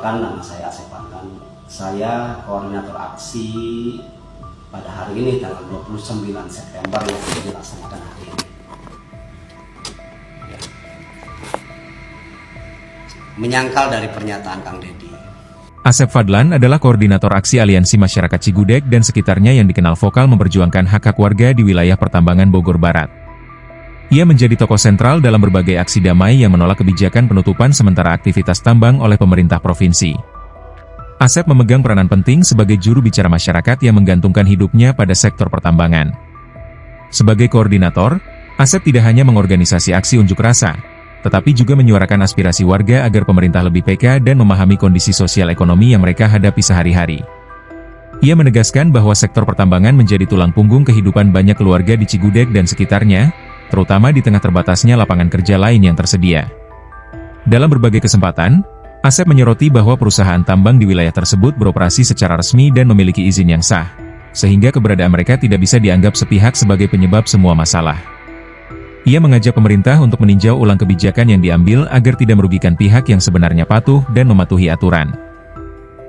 Nama saya Asep Fadlan, saya koordinator aksi pada hari ini tanggal 29 September yang dilaksanakan hari ini. Ya. Menyangkal dari pernyataan Kang Deddy. Asep Fadlan adalah koordinator aksi Aliansi Masyarakat Cigudeg dan sekitarnya yang dikenal vokal memperjuangkan hak-hak warga di wilayah pertambangan Bogor Barat. Ia menjadi tokoh sentral dalam berbagai aksi damai yang menolak kebijakan penutupan sementara aktivitas tambang oleh pemerintah provinsi. Asep memegang peranan penting sebagai juru bicara masyarakat yang menggantungkan hidupnya pada sektor pertambangan. Sebagai koordinator, Asep tidak hanya mengorganisasi aksi unjuk rasa, tetapi juga menyuarakan aspirasi warga agar pemerintah lebih peka dan memahami kondisi sosial ekonomi yang mereka hadapi sehari-hari. Ia menegaskan bahwa sektor pertambangan menjadi tulang punggung kehidupan banyak keluarga di Cigudeg dan sekitarnya, terutama di tengah terbatasnya lapangan kerja lain yang tersedia. Dalam berbagai kesempatan, Asep menyoroti bahwa perusahaan tambang di wilayah tersebut beroperasi secara resmi dan memiliki izin yang sah, sehingga keberadaan mereka tidak bisa dianggap sepihak sebagai penyebab semua masalah. Ia mengajak pemerintah untuk meninjau ulang kebijakan yang diambil agar tidak merugikan pihak yang sebenarnya patuh dan mematuhi aturan.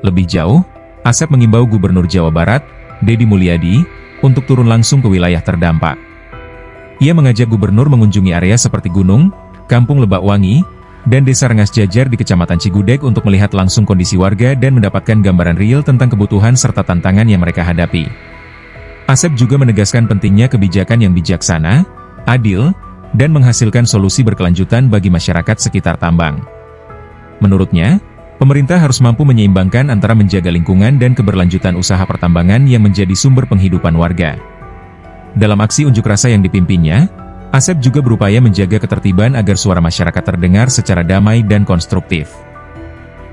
Lebih jauh, Asep mengimbau Gubernur Jawa Barat, Deddy Mulyadi, untuk turun langsung ke wilayah terdampak. Ia mengajak gubernur mengunjungi area seperti Gunung, Kampung Lebak Wangi, dan Desa Rengas Jajar di Kecamatan Cigudeg untuk melihat langsung kondisi warga dan mendapatkan gambaran real tentang kebutuhan serta tantangan yang mereka hadapi. Asep juga menegaskan pentingnya kebijakan yang bijaksana, adil, dan menghasilkan solusi berkelanjutan bagi masyarakat sekitar tambang. Menurutnya, pemerintah harus mampu menyeimbangkan antara menjaga lingkungan dan keberlanjutan usaha pertambangan yang menjadi sumber penghidupan warga. Dalam aksi unjuk rasa yang dipimpinnya, Asep juga berupaya menjaga ketertiban agar suara masyarakat terdengar secara damai dan konstruktif.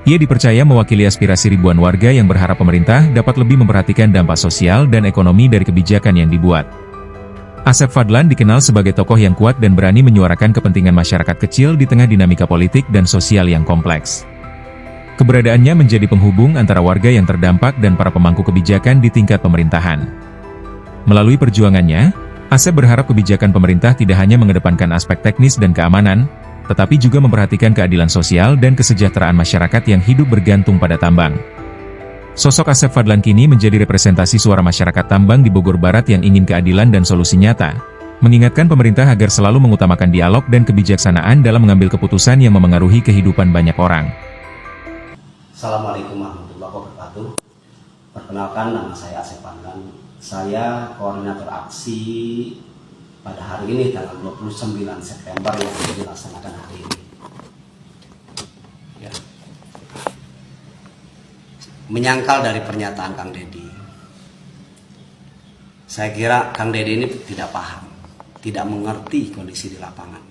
Ia dipercaya mewakili aspirasi ribuan warga yang berharap pemerintah dapat lebih memperhatikan dampak sosial dan ekonomi dari kebijakan yang dibuat. Asep Fadlan dikenal sebagai tokoh yang kuat dan berani menyuarakan kepentingan masyarakat kecil di tengah dinamika politik dan sosial yang kompleks. Keberadaannya menjadi penghubung antara warga yang terdampak dan para pemangku kebijakan di tingkat pemerintahan. Melalui perjuangannya, Asep berharap kebijakan pemerintah tidak hanya mengedepankan aspek teknis dan keamanan, tetapi juga memperhatikan keadilan sosial dan kesejahteraan masyarakat yang hidup bergantung pada tambang. Sosok Asep Fadlan kini menjadi representasi suara masyarakat tambang di Bogor Barat yang ingin keadilan dan solusi nyata, mengingatkan pemerintah agar selalu mengutamakan dialog dan kebijaksanaan dalam mengambil keputusan yang memengaruhi kehidupan banyak orang. Assalamualaikum warahmatullahi wabarakatuh. Perkenalkan, nama saya Asep Fadlan. Saya koordinator aksi pada hari ini tanggal 29 September yang dilaksanakan hari ini. Ya. Menyangkal dari pernyataan Kang Deddy. Saya kira Kang Deddy ini tidak paham, tidak mengerti kondisi di lapangan.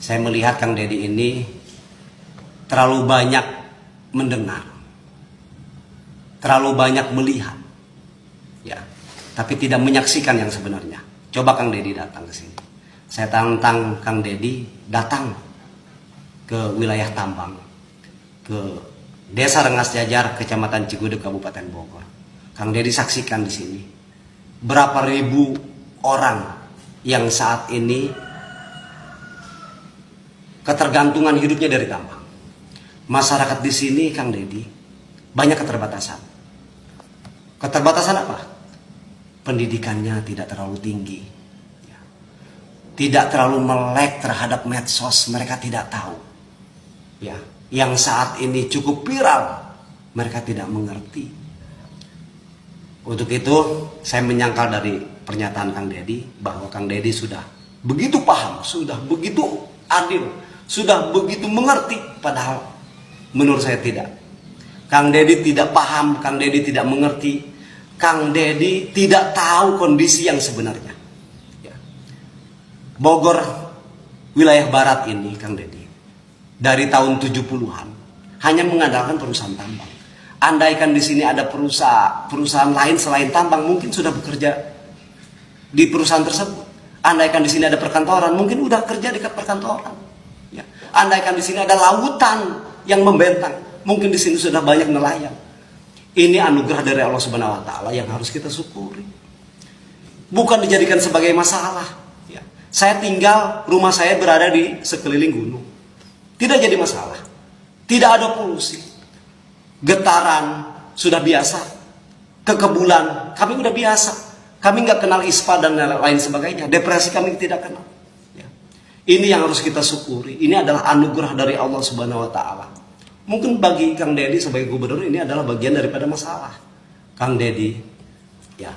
Saya melihat Kang Deddy ini terlalu banyak mendengar, terlalu banyak melihat. Ya, tapi tidak menyaksikan yang sebenarnya. Coba Kang Deddy datang ke sini. Saya tantang Kang Deddy datang ke wilayah tambang, ke Desa Rengas Jajar, Kecamatan Cigudeg, Kabupaten Bogor. Kang Deddy saksikan di sini berapa ribu orang yang saat ini ketergantungan hidupnya dari tambang. Masyarakat di sini, Kang Deddy, banyak keterbatasan. Keterbatasan apa? Pendidikannya tidak terlalu tinggi, tidak terlalu melek terhadap medsos, mereka tidak tahu. Ya, yang saat ini cukup viral, mereka tidak mengerti. Untuk itu, saya menyangkal dari pernyataan Kang Deddy bahwa Kang Deddy sudah begitu paham, sudah begitu adil, sudah begitu mengerti, padahal menurut saya tidak. Kang Deddy tidak paham, Kang Deddy tidak mengerti, Kang Deddy tidak tahu kondisi yang sebenarnya. Ya. Bogor, wilayah barat ini, Kang Deddy, dari tahun 70-an, hanya mengandalkan perusahaan tambang. Andaikan di sini ada perusahaan lain selain tambang, mungkin sudah bekerja di perusahaan tersebut. Andaikan di sini ada perkantoran, mungkin udah kerja di perkantoran. Ya. Andaikan di sini ada lautan yang membentang, mungkin di sini sudah banyak nelayan. Ini anugerah dari Allah Subhanahu wa Ta'ala yang harus kita syukuri. Bukan dijadikan sebagai masalah. Ya. Saya tinggal, rumah saya berada di sekeliling gunung. Tidak jadi masalah. Tidak ada polusi. Getaran sudah biasa. Kekebulan kami udah biasa. Kami nggak kenal ispa dan lain sebagainya. Depresi kami tidak kenal. Ya. Ini yang harus kita syukuri. Ini adalah anugerah dari Allah Subhanahu Wa Taala. Mungkin bagi Kang Deddy sebagai gubernur ini adalah bagian daripada masalah. Kang Deddy, ya,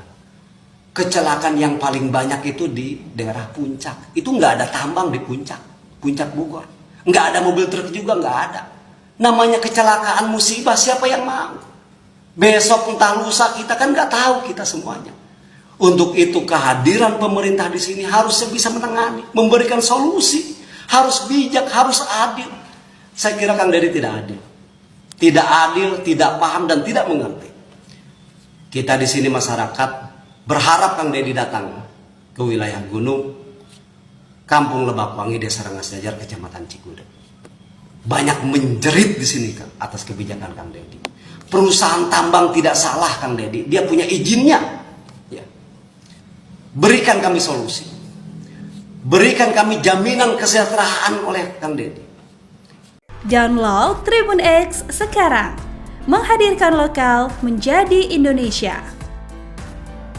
kecelakaan yang paling banyak itu di daerah Puncak. Itu nggak ada tambang di Puncak, Puncak Bogor. Nggak ada mobil truk juga, nggak ada. Namanya kecelakaan musibah, siapa yang mau? Besok entah lusa kita kan nggak tahu kita semuanya. Untuk itu kehadiran pemerintah di sini harusnya bisa menangani, memberikan solusi, harus bijak, harus adil. Saya kira Kang Deddy tidak adil, tidak paham dan tidak mengerti. Kita di sini masyarakat berharap Kang Deddy datang ke wilayah Gunung, Kampung Lebakwangi, Desa Rengas Jajar, Kecamatan Cigudeg. Banyak menjerit di sini atas kebijakan Kang Deddy. Perusahaan tambang tidak salah Kang Deddy, dia punya izinnya. Ya. Berikan kami solusi, berikan kami jaminan kesejahteraan oleh Kang Deddy. Download Tribun X sekarang, menghadirkan lokal menjadi Indonesia.